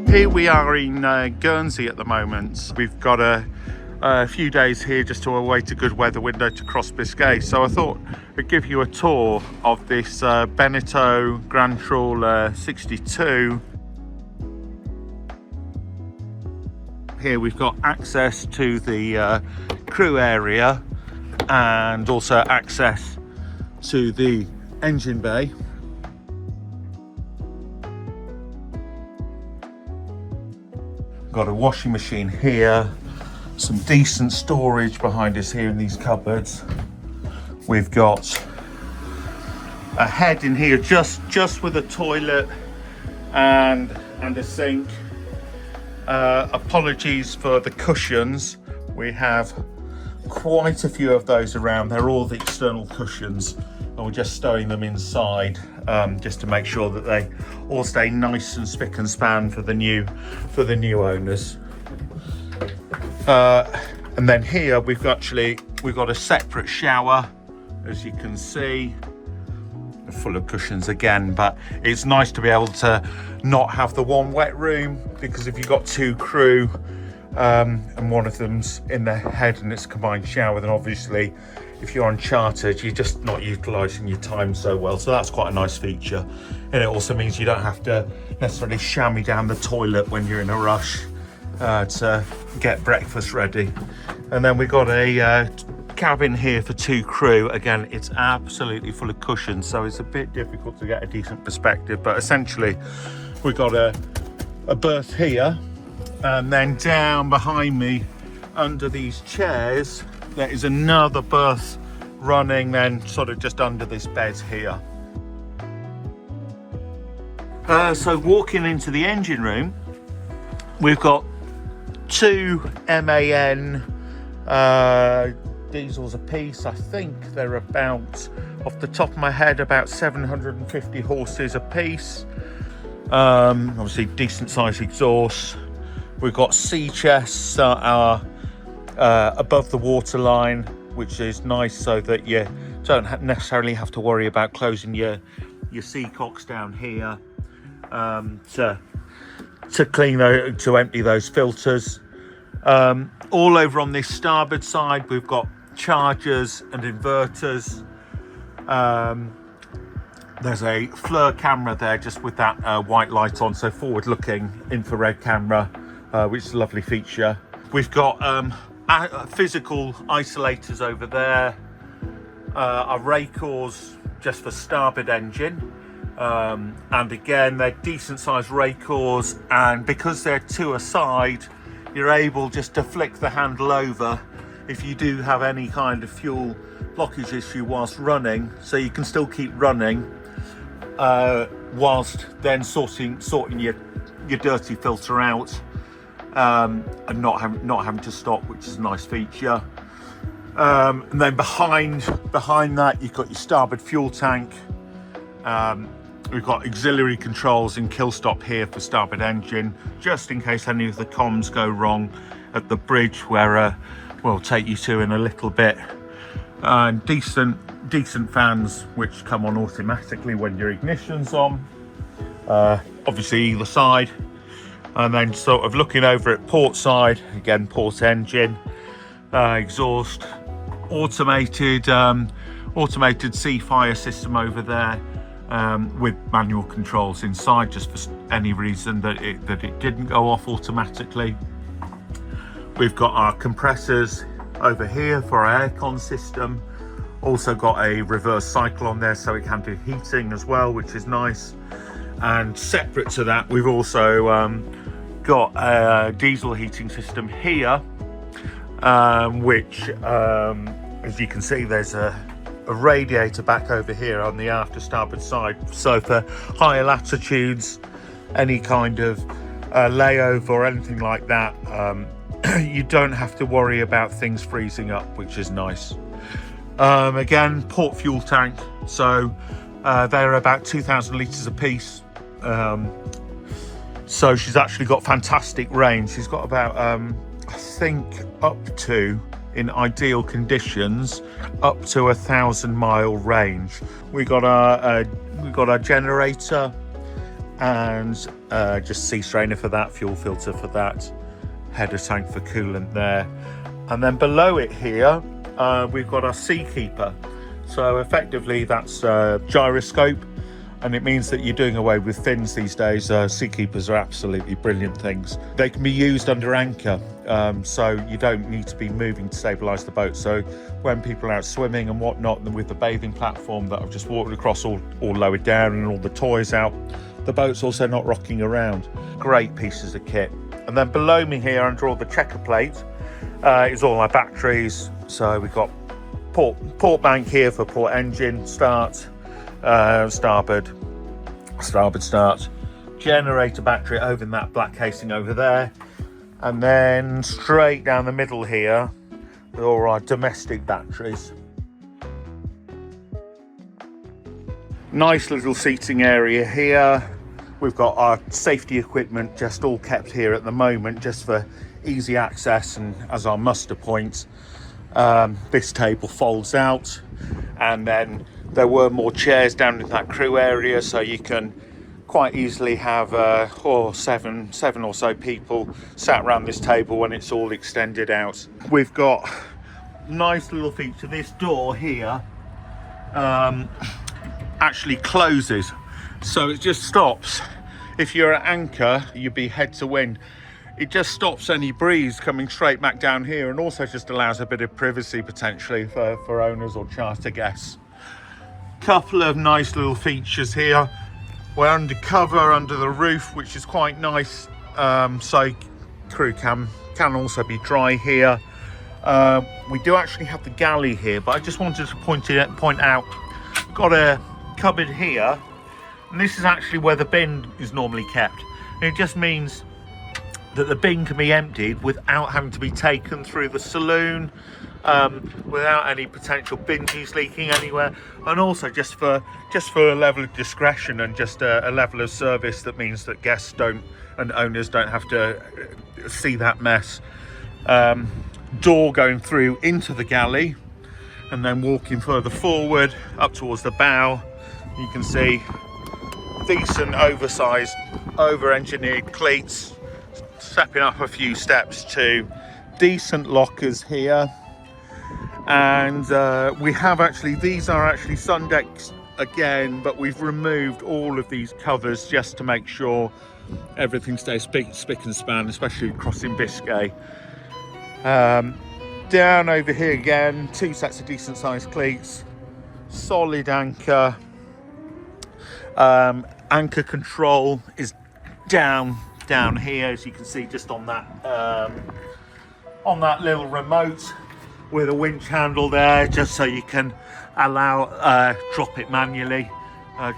Here we are in Guernsey at the moment. We've got a few days here just to await a good weather window to cross Biscay. So I thought I'd give you a tour of this Beneteau Grand Trawler 62. Here we've got access to the crew area and also access to the engine bay. Got a washing machine here, some decent storage behind us here in these cupboards. We've got a head in here just with a toilet and a sink. Apologies for the cushions. We have quite a few of those around. They're all the external cushions, and we're just stowing them inside just to make sure that they all stay nice and spick and span for the new owners. And then here we've got a separate shower, as you can see, full of cushions again, but it's nice to be able to not have the one wet room, because if you've got two crew and one of them's in the head and it's a combined shower, then obviously if you're on chartered, you're just not utilising your time so well. So that's quite a nice feature, and it also means you don't have to necessarily chamois down the toilet when you're in a rush to get breakfast ready. And then we've got a cabin here for two crew. Again, it's absolutely full of cushions, so it's a bit difficult to get a decent perspective, but essentially we've got a berth here, and then down behind me under these chairs there is another berth running then sort of just under this bed here. So walking into the engine room, we've got two MAN diesels a piece. I think they're about, off the top of my head, about 750 horses a piece. Obviously decent size exhaust. We've got sea chests that are above the waterline, which is nice so that you don't necessarily have to worry about closing your seacocks down here to clean to empty those filters. All over on this starboard side we've got chargers and inverters. There's a FLIR camera there just with that white light on, so forward looking infrared camera, which is a lovely feature. We've got physical isolators over there, our racors just for starboard engine, and again they're decent sized racors, and because they're two aside, you're able just to flick the handle over if you do have any kind of fuel blockage issue whilst running, so you can still keep running whilst then sorting your dirty filter out, and not having to stop, which is a nice feature. And then behind that you've got your starboard fuel tank. We've got auxiliary controls and kill stop here for starboard engine, just in case any of the comms go wrong at the bridge, where we'll take you to in a little bit. And decent fans which come on automatically when your ignition's on, obviously either side. And then sort of looking over at port side, again port engine, exhaust, automated sea fire system over there, with manual controls inside, just for any reason that it didn't go off automatically. We've got our compressors over here for our aircon system. Also got a reverse cycle on there, so it can do heating as well, which is nice. And separate to that, we've also got a diesel heating system here, which as you can see, there's a radiator back over here on the after starboard side, so for higher latitudes, any kind of layover or anything like that, you don't have to worry about things freezing up, which is nice. Again, port fuel tank, so they're about 2,000 litres a piece, so she's actually got fantastic range. She's got about I think up to, in ideal conditions, up to 1,000 mile range. We got our generator and just sea strainer for that, fuel filter for that, header tank for coolant there. And then below it here, we've got our Seakeeper. So effectively that's a gyroscope, and it means that you're doing away with fins these days. Seakeepers are absolutely brilliant things. They can be used under anchor, so you don't need to be moving to stabilise the boat. So when people are out swimming and whatnot, and with the bathing platform that I've just walked across all lowered down and all the toys out, the boat's also not rocking around. Great pieces of kit. And then below me here, under all the checker plate, is all my batteries. So we've got port bank here for port engine start, starboard start, generator battery over in that black casing over there, and then straight down the middle here with all our domestic batteries. Nice little seating area here. We've got our safety equipment just all kept here at the moment, just for easy access and as our muster point. This table folds out, and then there were more chairs down in that crew area, so you can quite easily have seven or so people sat around this table when it's all extended out. We've got nice little feature. This door here actually closes, so it just stops. If you're at anchor, you'd be head to wind. It just stops any breeze coming straight back down here, and also just allows a bit of privacy potentially for owners or charter guests. Couple of nice little features here. We're undercover under the roof, which is quite nice, so crew can also be dry here. We do actually have the galley here, but I just wanted to point out, got a cupboard here, and this is actually where the bin is normally kept. And it just means that the bin can be emptied without having to be taken through the saloon, without any potential binges leaking anywhere, and also just for a level of discretion and just a level of service that means that guests don't and owners don't have to see that mess. Door going through into the galley, and then walking further forward up towards the bow, you can see decent oversized, over-engineered cleats, stepping up a few steps to decent lockers here. And we have these are actually sun decks again, but we've removed all of these covers just to make sure everything stays spick and span, especially crossing Biscay. Down over here again, two sets of decent sized cleats, solid anchor. Anchor control is down here, as you can see, just on that little remote with a winch handle there, just so you can drop it manually,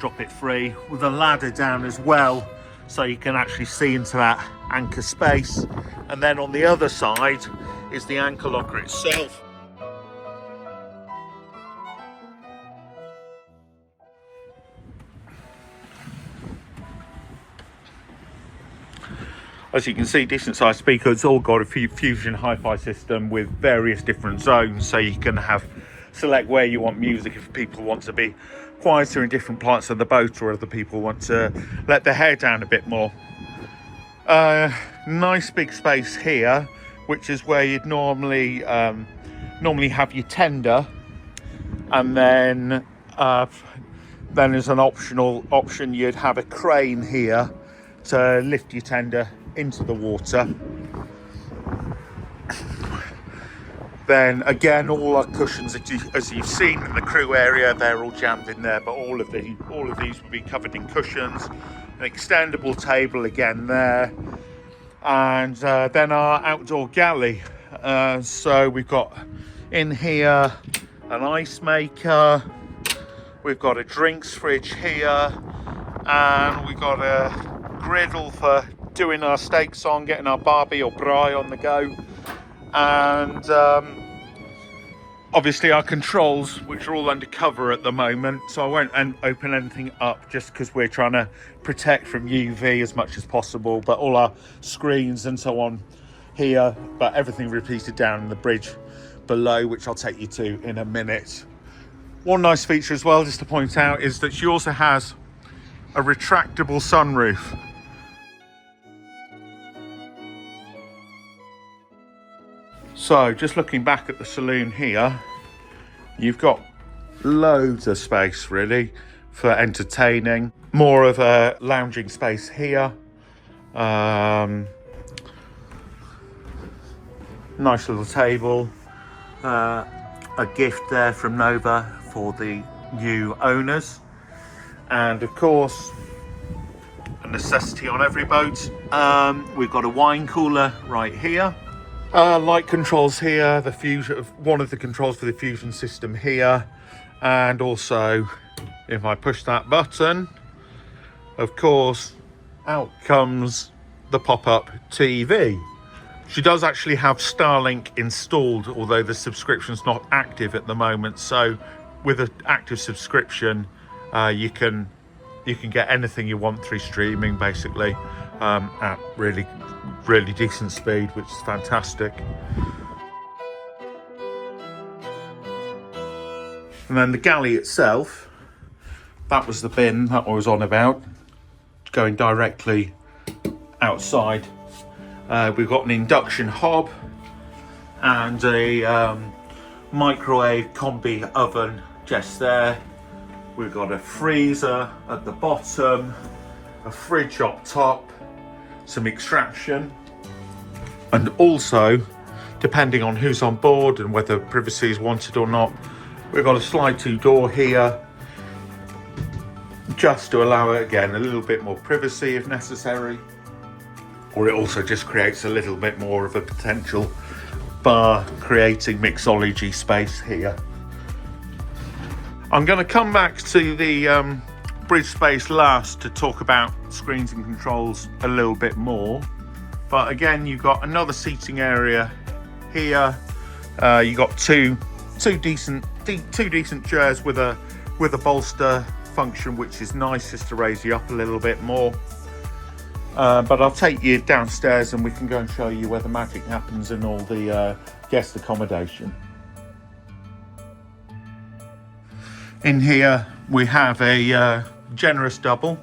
drop it free, with a ladder down as well, so you can actually see into that anchor space. And then on the other side is the anchor locker itself. As you can see, decent sized speaker. It's all got a Fusion hi-fi system with various different zones, so you can select where you want music if people want to be quieter in different parts of the boat, or other people want to let their hair down a bit more. Nice big space here, which is where you'd normally have your tender, and then as an option you'd have a crane here to lift your tender into the water. Then again, all our cushions, as you've seen in the crew area, they're all jammed in there, but all of these will be covered in cushions. An extendable table again there, and then our outdoor galley. So we've got in here an ice maker, we've got a drinks fridge here, and we've got a griddle for doing our steaks on, getting our barbie or braai on the go, and obviously our controls, which are all undercover at the moment, so I won't open anything up just because we're trying to protect from UV as much as possible, but all our screens and so on here, but everything repeated down in the bridge below, which I'll take you to in a minute. One nice feature as well, just to point out, is that she also has a retractable sunroof. So just looking back at the saloon here, you've got loads of space really for entertaining. More of a lounging space here. Nice little table. A gift there from Nova for the new owners. And of course, a necessity on every boat. We've got a wine cooler right here. Light controls here, the fusion, one of the controls for the fusion system here, and also if I push that button, of course, out comes the pop-up TV. She does actually have Starlink installed, although the subscription's not active at the moment. So with an active subscription, you can get anything you want through streaming, basically, at really decent speed, which is fantastic. And then the galley itself, that was the bin that I was on about, going directly outside. We've got an induction hob and a microwave combi oven just there. We've got a freezer at the bottom, a fridge up top, some extraction, and also, depending on who's on board and whether privacy is wanted or not, we've got a slide-to door here, just to allow it again a little bit more privacy if necessary, or it also just creates a little bit more of a potential bar creating mixology space here. I'm going to come back to the bridge space last to talk about screens and controls a little bit more, but again, you've got another seating area here. You got two decent chairs with a bolster function, which is nice just to raise you up a little bit more. But I'll take you downstairs and we can go and show you where the magic happens in all the guest accommodation. In here we have a generous double.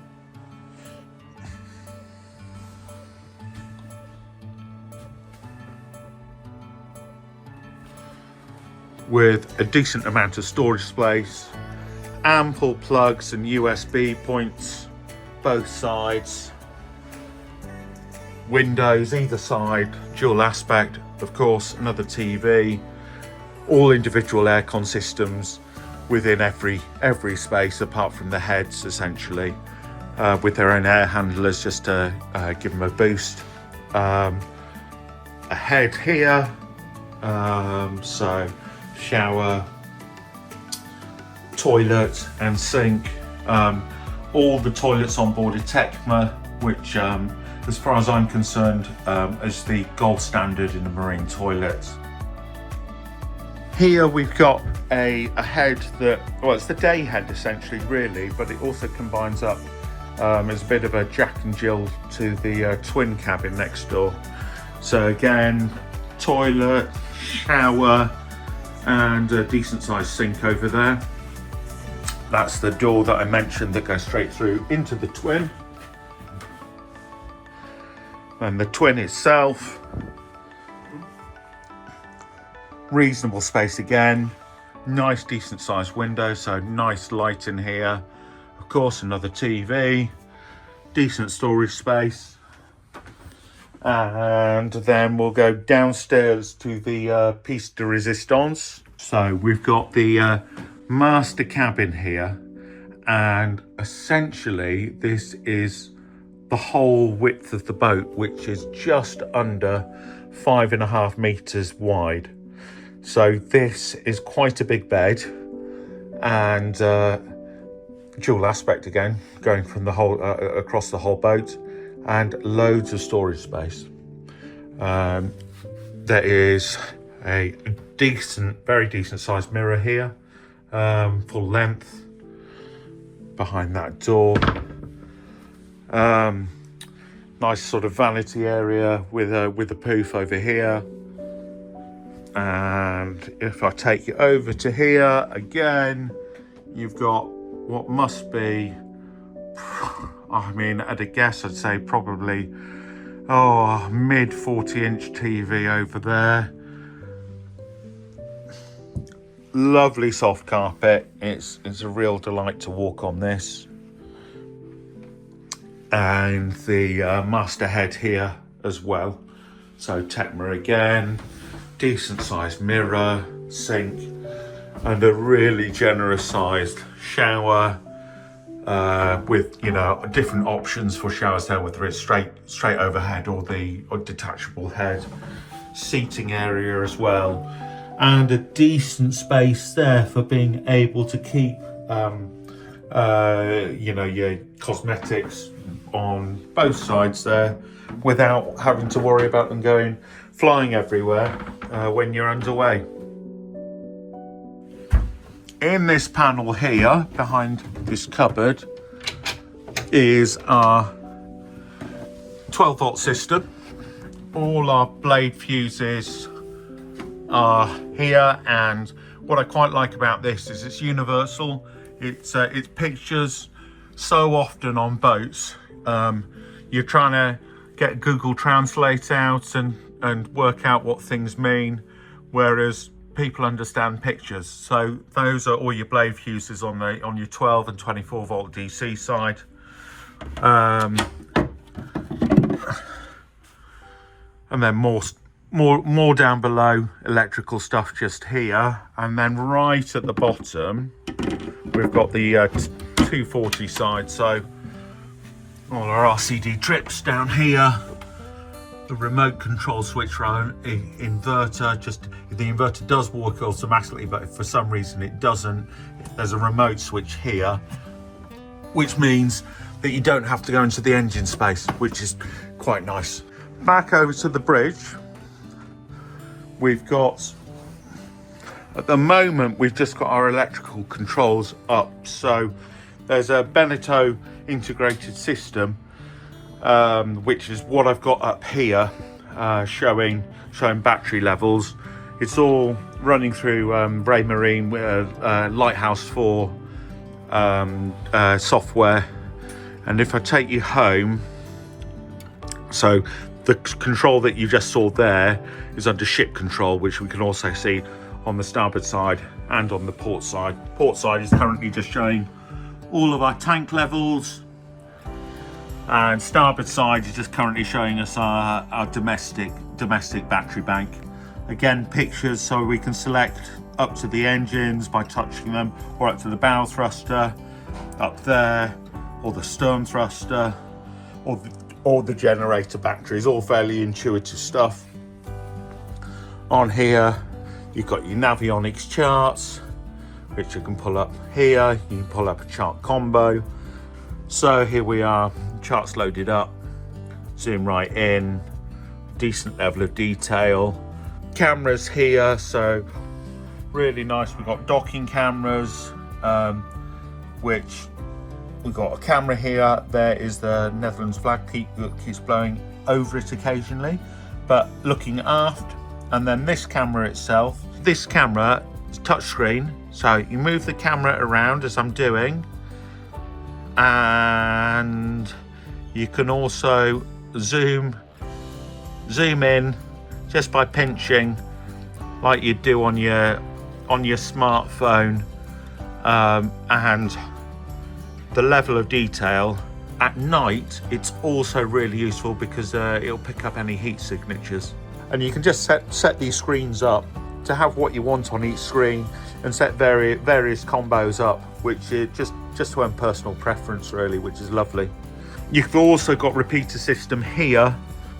With a decent amount of storage space, ample plugs and USB points both sides, windows either side, dual aspect, of course, another TV, all individual aircon systems within every space apart from the heads, essentially, with their own air handlers just to give them a boost. A head here, so shower, toilet and sink. All the toilets on board are Tecma, which as far as I'm concerned is the gold standard in a marine toilet. Here we've got a head that, well, it's the day head essentially, really, but it also combines up as a bit of a Jack and Jill to the twin cabin next door. So again, toilet, shower, and a decent sized sink over there. That's the door that I mentioned that goes straight through into the twin. And the twin itself, reasonable space again, nice decent sized window, so nice light in here. Of course, another TV, decent storage space. And then we'll go downstairs to the piece de resistance. So we've got the master cabin here, and essentially this is the whole width of the boat, which is just under 5.5 meters wide. So this is quite a big bed, and dual aspect again, going from the whole across the whole boat, and loads of storage space. There is a very decent sized mirror here, full length behind that door. Nice sort of vanity area with a poof over here. And if I take you over to here again, you've got what must be I mean, at a guess, I'd say probably, oh, mid 40-inch TV over there. Lovely soft carpet. It's a real delight to walk on this. And the master head here as well. So Tecma again, decent sized mirror, sink, and a really generous sized shower with, you know, different options for showers there, whether it's straight overhead or detachable head. Seating area as well, and a decent space there for being able to keep you know, your cosmetics on both sides there without having to worry about them flying everywhere when you're underway. In this panel here, behind this cupboard, is our 12-volt system. All our blade fuses are here, and what I quite like about this is it's universal. It's pictures. So often on boats, you're trying to get Google Translate out and work out what things mean, whereas people understand pictures. So those are all your blade fuses on your 12 and 24 volt DC side. And then more down below, electrical stuff just here. And then right at the bottom, we've got the 240 side. So all our RCD trips down here. The remote control switch for our inverter. Just if the inverter does work automatically, but if for some reason it doesn't, there's a remote switch here, which means that you don't have to go into the engine space, which is quite nice. Back over to the bridge, we've got, at the moment, we've just got our electrical controls up. So there's a Beneteau integrated system, which is what I've got up here, showing battery levels. It's all running through Ray Marine Lighthouse 4 software. And if I take you home, so the control that you just saw there is under ship control, which we can also see on the starboard side and on the port side. Port side is currently just showing all of our tank levels, and starboard side is just currently showing us our domestic battery bank. Again, pictures, so we can select up to the engines by touching them, or up to the bow thruster up there, or the stern thruster, or the generator batteries. All fairly intuitive stuff. On here you've got your Navionics charts, which you can pull up here. You can pull up a chart combo. So here we are, charts loaded up, zoom right in, decent level of detail. Cameras here, so really nice. We've got docking cameras, which we've got a camera here. There is the Netherlands flag that keeps blowing over it occasionally, but looking aft. And then this camera itself, this camera is touchscreen, so you move the camera around as I'm doing, and you can also zoom in just by pinching, like you do on your smartphone. And the level of detail at night, it's also really useful because it'll pick up any heat signatures. And you can just set these screens up to have what you want on each screen, and set various combos up, which is just to own personal preference really, which is lovely. You've also got repeater system here,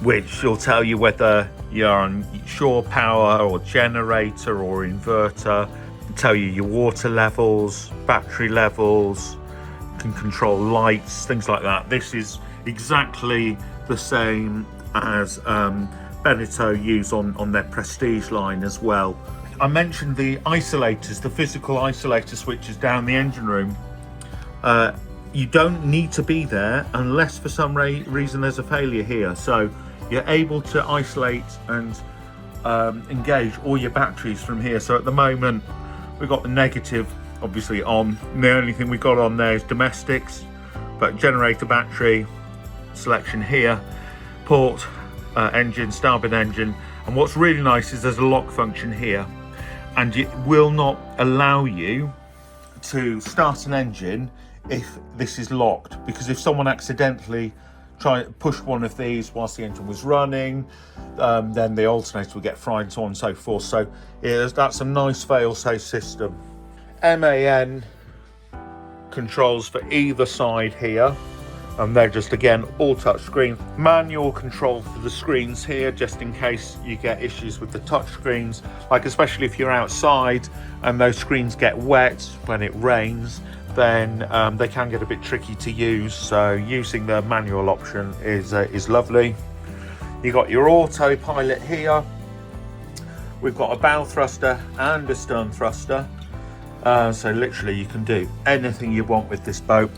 which will tell you whether you're on shore power or generator or inverter. It'll tell you your water levels, battery levels, can control lights, things like that. This is exactly the same as Beneteau use on their Prestige line as well. I mentioned the isolators, the physical isolator switches down the engine room. You don't need to be there unless for some reason there's a failure here. So you're able to isolate and engage all your batteries from here. So at the moment, we've got the negative obviously on. The only thing we've got on there is domestics. but generator, battery selection here, port, engine, starboard engine. And what's really nice is there's a lock function here, and it will not allow you to start an engine if this is locked, because if someone accidentally try to push one of these whilst the engine was running, then the alternator will get fried and so on and so forth. So that's a nice fail-safe system. MAN controls for either side here, and they're just, again, all touch screen. Manual control for the screens here, just in case you get issues with the touch screens, like especially if you're outside and those screens get wet when it rains, then they can get a bit tricky to use. So using the manual option is lovely. You got your autopilot here. We've got a bow thruster and a stern thruster. So literally you can do anything you want with this boat.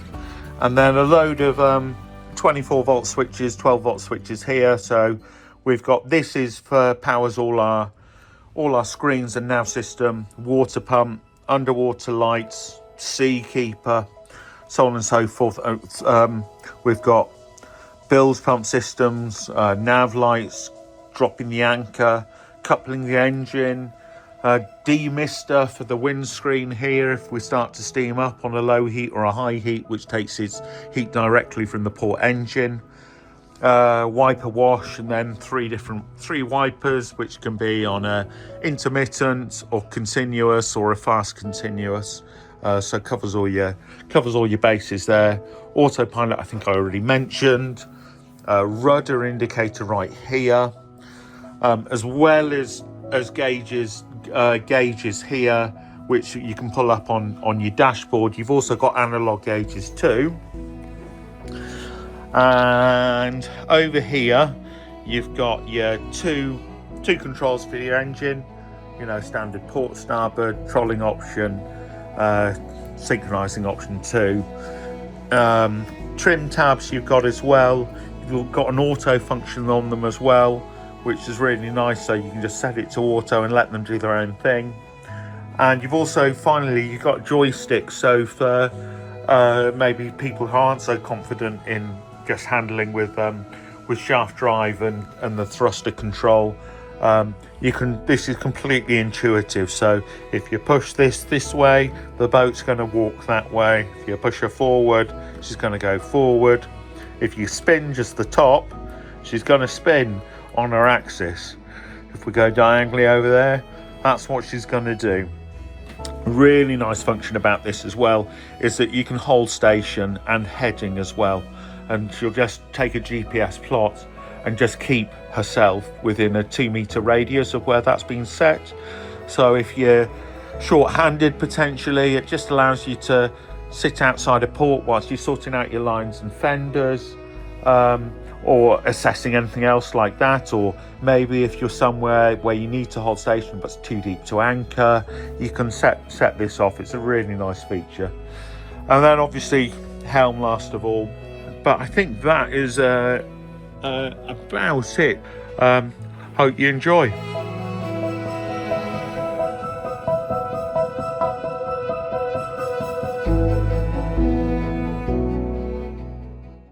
And then a load of 24 volt switches, 12 volt switches here. So we've got, this is for powers all our screens and nav system, water pump, underwater lights, sea keeper, so on and so forth. We've got bilge pump systems, nav lights, dropping the anchor, coupling the engine, demister for the windscreen here if we start to steam up on a low heat or a high heat, which takes its heat directly from the port engine, wiper wash, and then three wipers, which can be on a intermittent or continuous or a fast continuous. So covers all your bases there. Autopilot, I think I already mentioned. Rudder indicator right here, as well as gauges here, which you can pull up on your dashboard. You've also got analog gauges too. And over here you've got your two controls for your engine, you know, standard port, starboard, trolling option, synchronizing option 2. Trim tabs you've got as well. You've got an auto function on them as well, which is really nice, so you can just set it to auto and let them do their own thing. And you've also finally you've got joysticks, so for maybe people who aren't so confident in just handling with shaft drive and the thruster control, this is completely intuitive. So if you push this way, the boat's going to walk that way. If you push her forward, she's going to go forward. If you spin just the top, she's going to spin on her axis. If we go diagonally over there, that's what she's going to do. Really nice function about this as well is that you can hold station and heading as well, and she'll just take a GPS plot and just keep herself within a 2-meter radius of where that's been set. So if you're short-handed potentially, it just allows you to sit outside a port whilst you're sorting out your lines and fenders, or assessing anything else like that. Or maybe if you're somewhere where you need to hold station but it's too deep to anchor, you can set this off. It's a really nice feature. And then obviously helm last of all, but I think that is about it. Hope you enjoy.